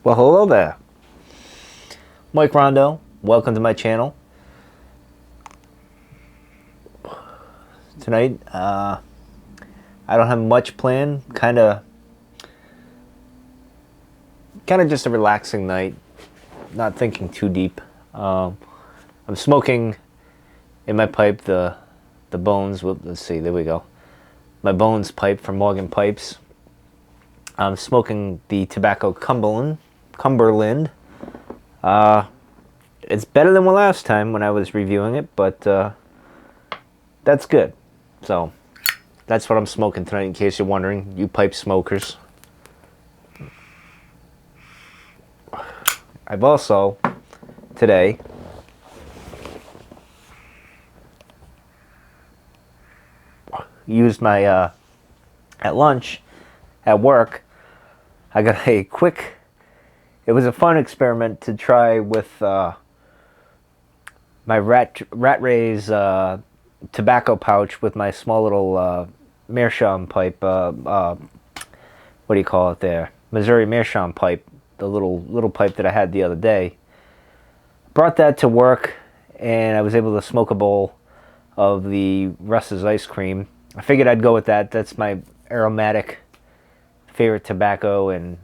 Well, hello there. Mike Rondo, welcome to my channel. Tonight, I don't have much planned. Kind of just a relaxing night. Not thinking too deep. I'm smoking in my pipe the Bones. Let's see, there we go. My Bones pipe from Morgan Pipes. I'm smoking the tobacco Cumberland. It's better than the last time when I was reviewing it, but that's good. So that's what I'm smoking tonight, in case you're wondering, you pipe smokers. I've also today used my at lunch at work. I got a quick. It was a fun experiment to try with my rat rays tobacco pouch with my small little meerschaum pipe. What do you call it there? Missouri meerschaum pipe. The little pipe that I had the other day. Brought that to work, and I was able to smoke a bowl of the Russ's ice cream. I figured I'd go with that. That's my aromatic favorite tobacco, and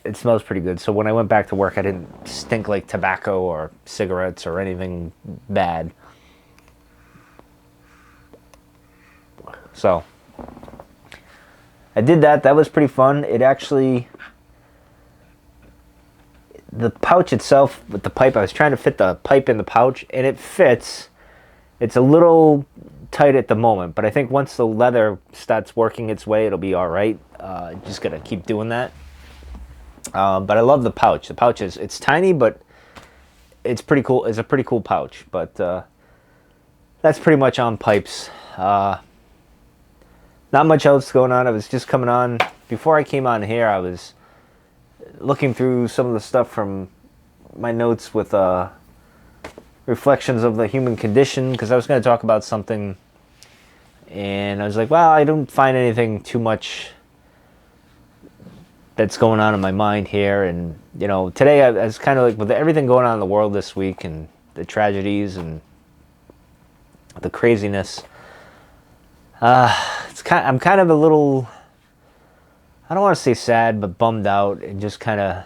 it smells pretty good. So when I went back to work, I didn't stink like tobacco or cigarettes or anything bad. So I did that. That was pretty fun. It actually, the pouch itself with the pipe, I was trying to fit the pipe in the pouch, and it fits. It's a little tight at the moment, but I think once the leather starts working its way, it'll be all right. Just gotta keep doing that. But I love the pouch. The pouch it's tiny, but it's pretty cool. It's a pretty cool pouch. But that's pretty much on pipes. Not much else going on. I was just coming on. Before I came on here, I was looking through some of the stuff from my notes with reflections of the human condition, because I was going to talk about something, and I was like, well, I don't find anything too much that's going on in my mind here. And today I was kind of like, with everything going on in the world this week and the tragedies and the craziness, I'm kind of a little, I don't want to say sad, but bummed out, and just kind of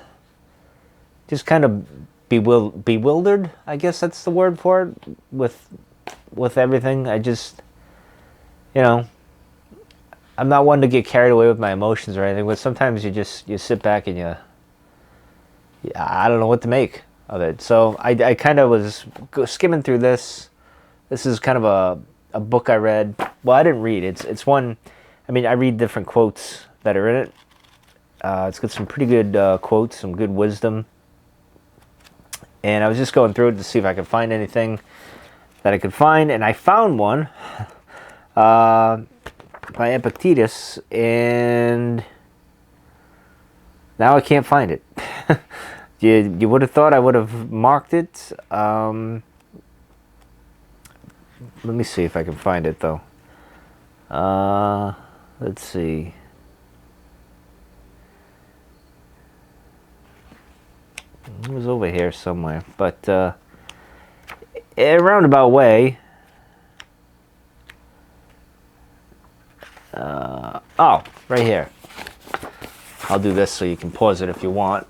bewildered, I guess that's the word for it, with everything. I just, I'm not one to get carried away with my emotions or anything, but sometimes you sit back and I don't know what to make of it. So I kind of was skimming through this. This is kind of a book I read. Well, I didn't read. It's one, I read different quotes that are in it. It's got some pretty good quotes, some good wisdom. And I was just going through it to see if I could find anything that I could find, and I found one. By Epictetus, and now I can't find it. You would have thought I would have marked it. Let me see if I can find it, though. Let's see. It was over here somewhere, but in a roundabout way. Oh, right here. I'll do this so you can pause it if you want.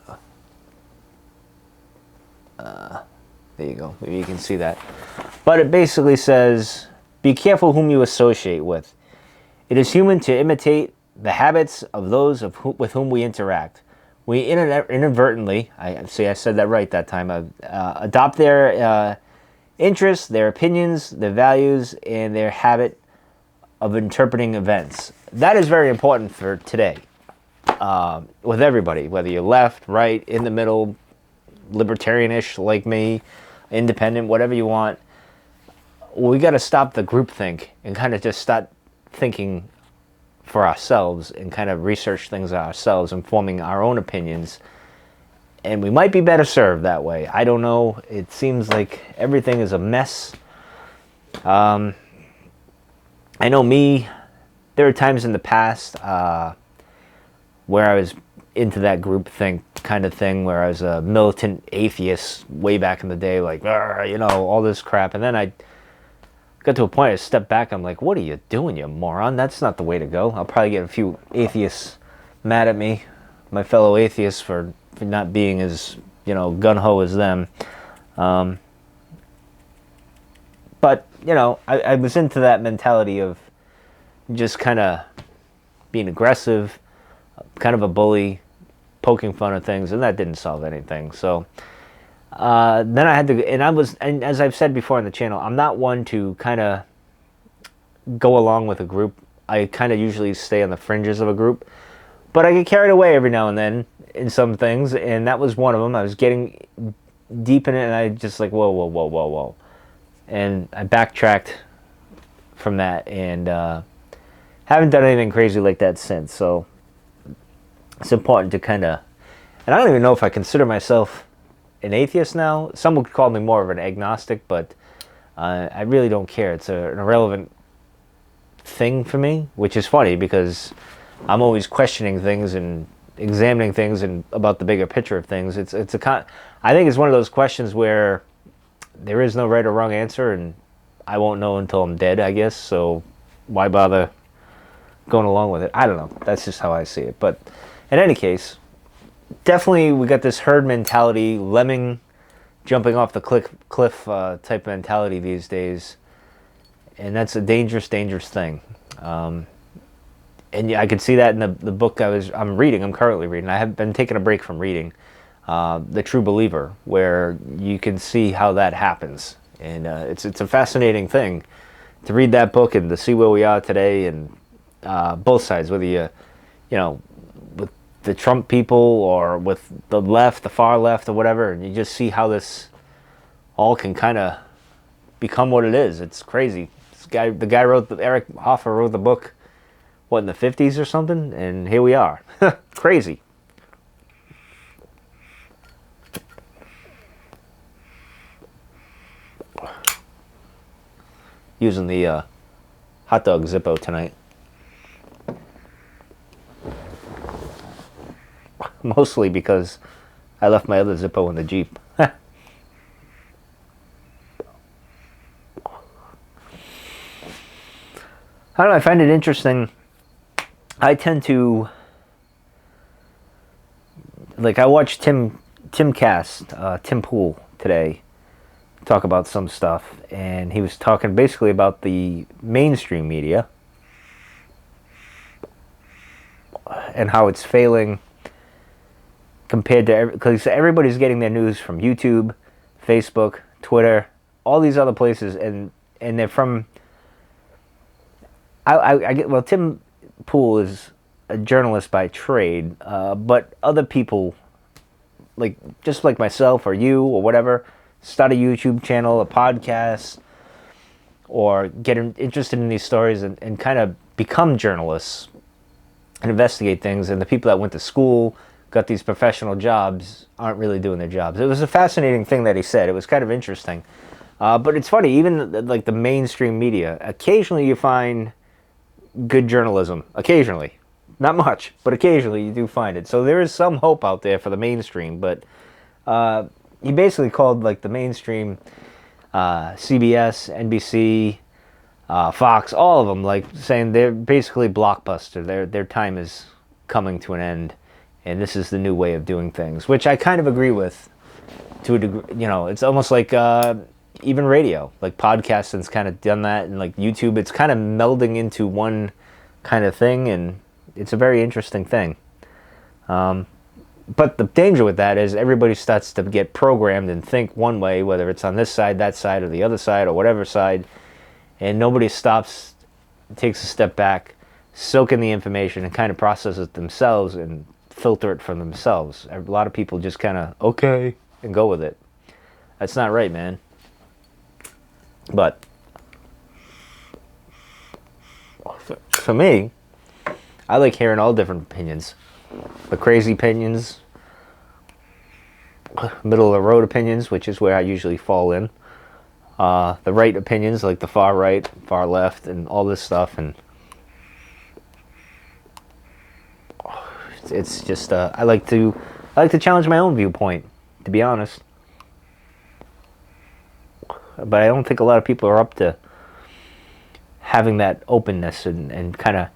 There you go. Maybe you can see that. But it basically says, be careful whom you associate with. It is human to imitate the habits of those with whom we interact. We inadvertently, I said that right that time, adopt their interests, their opinions, their values, and their habit of interpreting events. That is very important for today, with everybody, whether you're left, right, in the middle, libertarianish like me, independent, whatever you want. We got to stop the groupthink and kind of just start thinking for ourselves and kind of research things ourselves and forming our own opinions. And we might be better served that way. I don't know. It seems like everything is a mess. I know me, there are times in the past where I was into that groupthink kind of thing where I was a militant atheist way back in the day, like, you know, all this crap. And then I got to a point I stepped back. I'm like, what are you doing, you moron? That's not the way to go. I'll probably get a few atheists mad at me, my fellow atheists, for not being as, you know, gung-ho as them. But, you know, I was into that mentality of just kind of being aggressive, kind of a bully, poking fun at things, and that didn't solve anything. So then I had to, and as I've said before on the channel, I'm not one to kind of go along with a group. I kind of usually stay on the fringes of a group, but I get carried away every now and then in some things, and that was one of them. I was getting deep in it, and I just like, whoa, whoa, whoa, whoa, whoa. And I backtracked from that, and haven't done anything crazy like that since. So it's important to kind of, and I don't even know if I consider myself an atheist now. Some would call me more of an agnostic, but I really don't care. It's an irrelevant thing for me, which is funny because I'm always questioning things and examining things and about the bigger picture of things. I think it's one of those questions where there is no right or wrong answer, and I won't know until I'm dead, I guess. So why bother going along with it? I don't know. That's just how I see it. But in any case, definitely we got this herd mentality, lemming jumping off the cliff type mentality these days, and that's a dangerous, dangerous thing. And yeah, I could see that in the book I'm currently reading. I have been taking a break from reading The True Believer, where you can see how that happens, and it's a fascinating thing to read that book and to see where we are today, and both sides, whether you know, with the Trump people or with the left, the far left, or whatever, and you just see how this all can kind of become what it is. It's crazy. Eric Hoffer wrote the book, what, in the 50s or something, and here we are. Crazy. Using the hot dog Zippo tonight. Mostly because I left my other Zippo in the Jeep. I don't know, I find it interesting. I tend to, like, I watched Tim Pool today talk about some stuff, and he was talking basically about the mainstream media and how it's failing compared to, because everybody's getting their news from YouTube, Facebook, Twitter, all these other places, and they're from, well, Tim Pool is a journalist by trade, but other people, like just like myself or you or whatever, start a YouTube channel, a podcast, or get interested in these stories and kind of become journalists and investigate things. And the people that went to school, got these professional jobs, aren't really doing their jobs. It was a fascinating thing that he said. It was kind of interesting. But it's funny, even like the mainstream media, occasionally you find good journalism. Occasionally. Not much, but occasionally you do find it. So there is some hope out there for the mainstream, but he basically called like the mainstream CBS, NBC, Fox, all of them, like saying they're basically blockbuster. Their time is coming to an end, and this is the new way of doing things, which I kind of agree with to a degree. You know, it's almost like even radio, like podcasting's kind of done that, and like YouTube, it's kind of melding into one kind of thing, and it's a very interesting thing. But the danger with that is everybody starts to get programmed and think one way, whether it's on this side, that side, or the other side, or whatever side, and nobody stops, takes a step back, soak in the information, and kind of process it themselves and filter it from themselves. A lot of people just kind of, okay, and go with it. That's not right, man. But for me, I like hearing all different opinions. The crazy opinions, middle of the road opinions, which is where I usually fall in. The right opinions, like the far right, far left, and all this stuff. And It's just I like to challenge my own viewpoint, to be honest. But I don't think a lot of people are up to having that openness and kind of.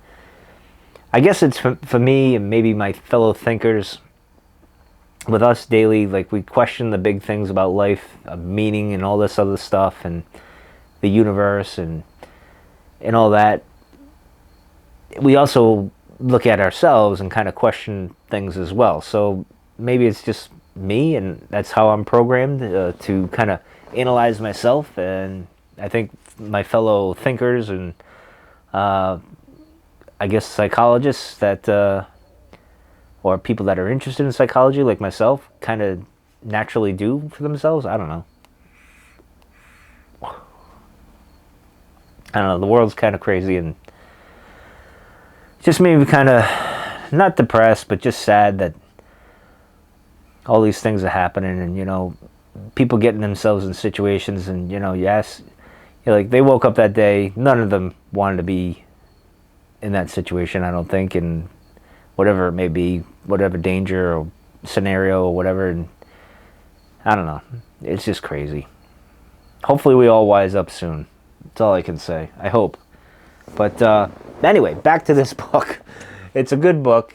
I guess it's for me and maybe my fellow thinkers. With us daily, like, we question the big things about life, meaning, and all this other stuff, and the universe, and all that. We also look at ourselves and kind of question things as well. So maybe it's just me, and that's how I'm programmed to kind of analyze myself. And I think my fellow thinkers and I guess psychologists that or people that are interested in psychology like myself kind of naturally do for themselves. I don't know. The world's kind of crazy, and just made me kind of not depressed, but just sad that all these things are happening, and people getting themselves in situations, and yes, like, they woke up that day, none of them wanted to be in that situation, I don't think, and whatever it may be, whatever danger or scenario or whatever, and I don't know, it's just crazy. Hopefully we all wise up soon. That's all I can say. I hope. But anyway, back to this book. It's a good book.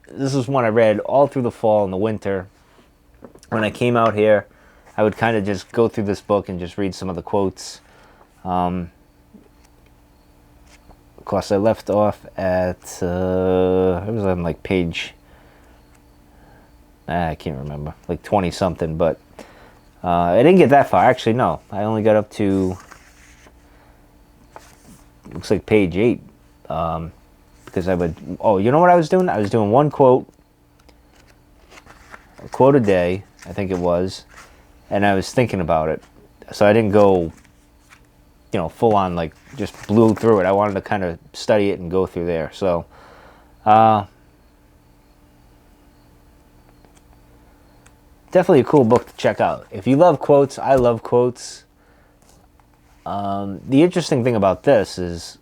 This is one I read all through the fall and the winter. When I came out here, I would kind of just go through this book and just read some of the quotes. Of course, I left off at, it was on like page, I can't remember, like 20 something, but I didn't get that far. Actually, no, I only got up to, looks like page 8, because I would, you know what I was doing? I was doing a quote a day, I think it was, and I was thinking about it. So I didn't go, full on, like, just blew through it. I wanted to kind of study it and go through there. So, definitely a cool book to check out. If you love quotes, I love quotes. The interesting thing about this is,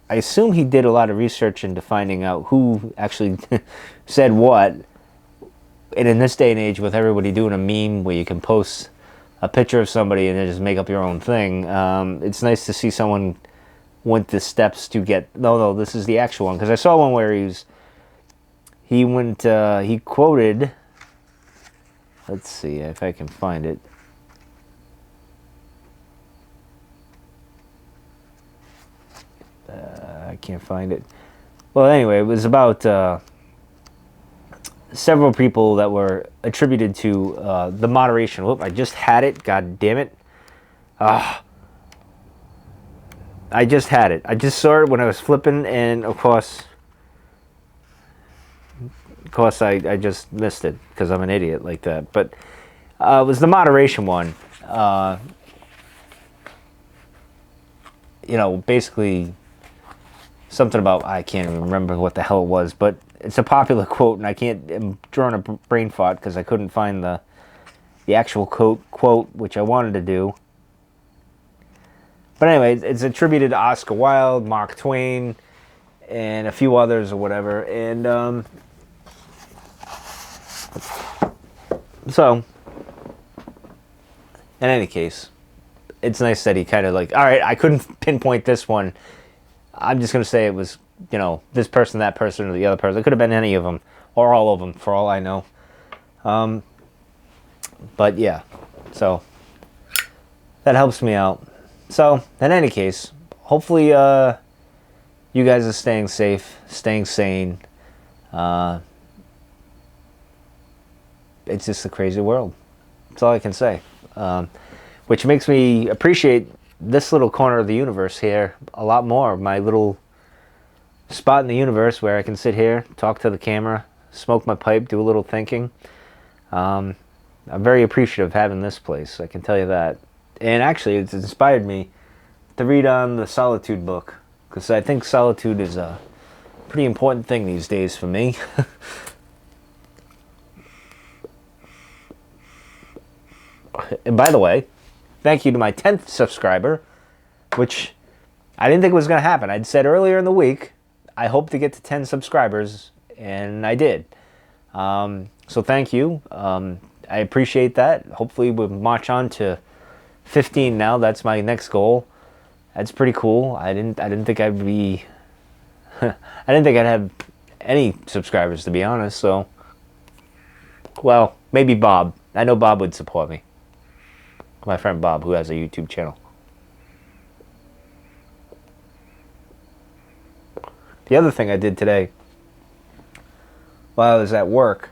I assume he did a lot of research into finding out who actually said what. And in this day and age, with everybody doing a meme where you can post a picture of somebody and then just make up your own thing, it's nice to see someone went the steps to get, no, this is the actual one. Because I saw one where he quoted, let's see if I can find it. I can't find it. Well, anyway, it was about several people that were attributed to the moderation. Whoop, I just had it. God damn it. I just had it. I just saw it when I was flipping, and of course I just missed it because I'm an idiot like that. But it was the moderation one. Basically something about, I can't even remember what the hell it was, but it's a popular quote, and I'm drawing a brain fart because I couldn't find the actual quote, which I wanted to do. But anyway, it's attributed to Oscar Wilde, Mark Twain, and a few others or whatever. And so, in any case, it's nice that he kind of like, all right, I couldn't pinpoint this one. I'm just going to say it was, this person, that person, or the other person. It could have been any of them, or all of them, for all I know. But yeah, so that helps me out. So, in any case, hopefully you guys are staying safe, staying sane. It's just a crazy world. That's all I can say. Which makes me appreciate this little corner of the universe here a lot more. My little spot in the universe where I can sit here, talk to the camera, smoke my pipe, do a little thinking. I'm very appreciative of having this place, I can tell you that. And actually, it's inspired me to read on the solitude book, because I think solitude is a pretty important thing these days for me. And by the way, thank you to my 10th subscriber, which I didn't think was going to happen. I'd said earlier in the week I hope to get to 10 subscribers, and I did. So thank you. I appreciate that. Hopefully we'll march on to 15 now. That's my next goal. That's pretty cool. I didn't think I'd be I didn't think I'd have any subscribers, to be honest. So, well, maybe Bob. I know Bob would support me. My friend Bob, who has a YouTube channel. The other thing I did today, while I was at work,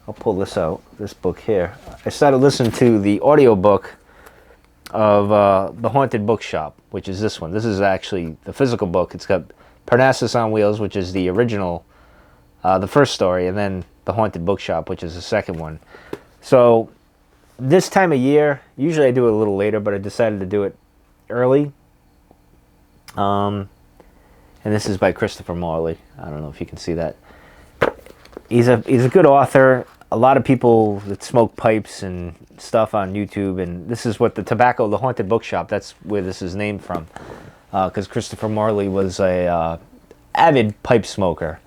I'll pull this out, this book here. I started listening to the audiobook of The Haunted Bookshop, which is this one. This is actually the physical book. It's got Parnassus on Wheels, which is the original, the first story, and then The Haunted Bookshop, which is the second one. So this time of year, usually I do it a little later, but I decided to do it early. And this is by Christopher Morley. I don't know if you can see that. He's a good author. A lot of people that smoke pipes and stuff on YouTube, and this is what the Haunted Bookshop, that's where this is named from. Because Christopher Morley was a avid pipe smoker.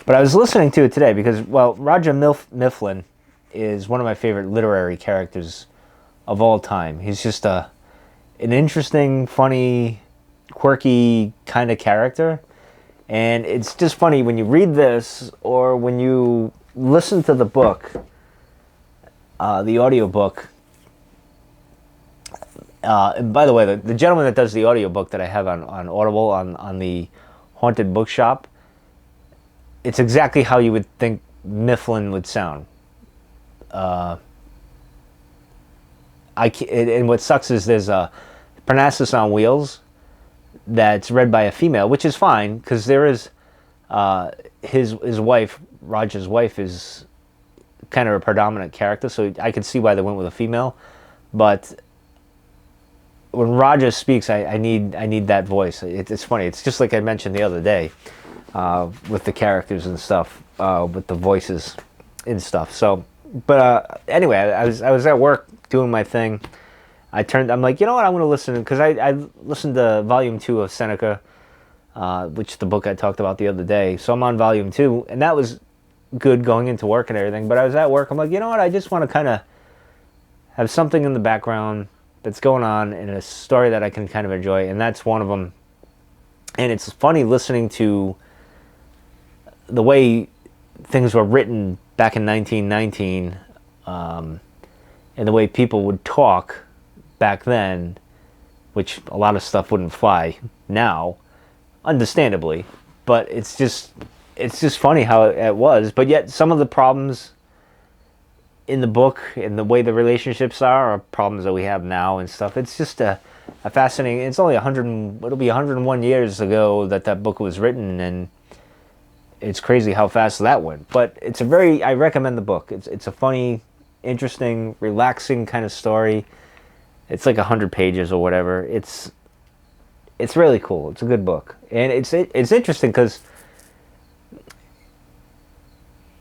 But I was listening to it today because, well, Roger Mifflin is one of my favorite literary characters of all time. He's just an interesting, funny, quirky kind of character. And it's just funny when you read this or when you listen to the book, the audiobook. And by the way, the gentleman that does the audiobook that I have on Audible on the Haunted Bookshop, it's exactly how you would think Mifflin would sound. And what sucks is there's a Parnassus on Wheels that's read by a female, which is fine because there is his wife, Roger's wife, is kind of a predominant character, so I could see why they went with a female. But when Roger speaks, I need that voice. It's funny. It's just like I mentioned the other day with the characters and stuff, with the voices and stuff. So, but anyway, I was at work doing my thing. I'm like, you know what, I'm going to listen, because I listened to Volume 2 of Seneca, which the book I talked about the other day. So I'm on Volume 2, and that was good going into work and everything. But I was at work, I'm like, you know what, I just want to kind of have something in the background that's going on in a story that I can kind of enjoy, and that's one of them. And it's funny listening to the way things were written back in 1919, and the way people would talk back then, which a lot of stuff wouldn't fly now, understandably, but it's just funny how it was. But yet some of the problems in the book and the way the relationships are problems that we have now and stuff. It's just a fascinating. It's only it'll be 101 years ago that book was written, and it's crazy how fast that went. But I recommend the book. It's a funny, interesting, relaxing kind of story. It's like 100 pages or whatever. It's really cool. It's a good book, and it's interesting because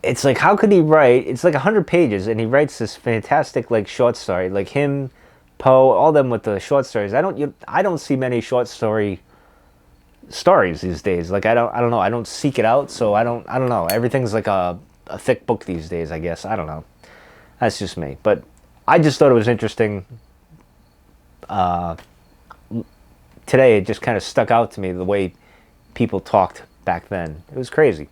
it's like, how could he write? It's like 100 pages, and he writes this fantastic like short story, like him, Poe, all them with the short stories. I don't see many short stories these days. Like I don't know. I don't seek it out, so I don't know. Everything's like a thick book these days, I guess. I don't know. That's just me, but I just thought it was interesting. Today it just kind of stuck out to me, the way people talked back then. It was crazy.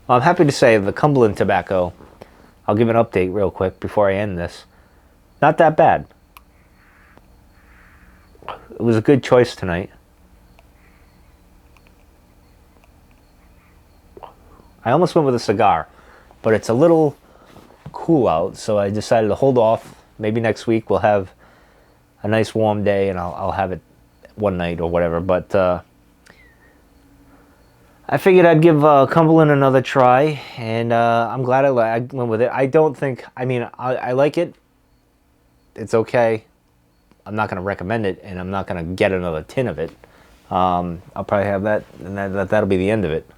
I'm happy to say the Cumberland tobacco, I'll give an update real quick before I end this. Not that bad. It was a good choice tonight. I almost went with a cigar, but it's a little cool out, so I decided to hold off. Maybe next week we'll have a nice warm day, and I'll have it one night or whatever. But I figured I'd give Cumberland another try, and I'm glad I went with it. I like it. It's okay. I'm not going to recommend it, and I'm not going to get another tin of it. I'll probably have that, and that'll be the end of it.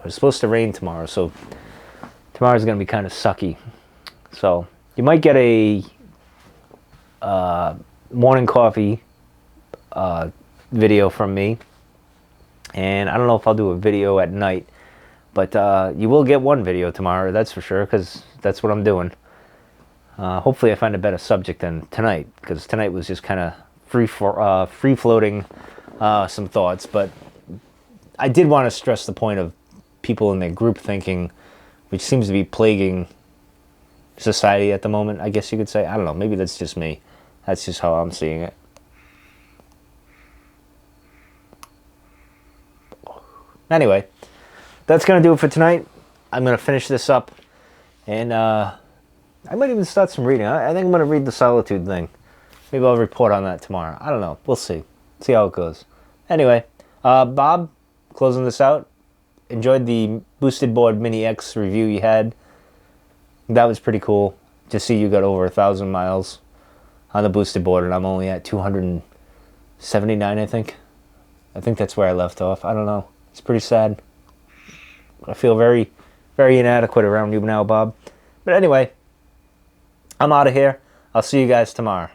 It's supposed to rain tomorrow, so tomorrow's going to be kind of sucky. So you might get a morning coffee video from me. And I don't know if I'll do a video at night, but you will get one video tomorrow, that's for sure, because that's what I'm doing. Hopefully I find a better subject than tonight, because tonight was just kind of free-floating some thoughts. But I did want to stress the point of people in their group thinking, which seems to be plaguing society at the moment, I guess you could say. I don't know, maybe that's just me. That's just how I'm seeing it. Anyway, that's going to do it for tonight. I'm going to finish this up, and I might even start some reading. I think I'm going to read the Solitude thing. Maybe I'll report on that tomorrow. I don't know. We'll see. See how it goes. Anyway, Bob, closing this out. Enjoyed the Boosted Board Mini X review you had. That was pretty cool. To see you got over 1,000 miles on the Boosted Board, and I'm only at 279, I think. I think that's where I left off. I don't know. It's pretty sad. I feel very, very inadequate around you now, Bob. But anyway, I'm out of here. I'll see you guys tomorrow.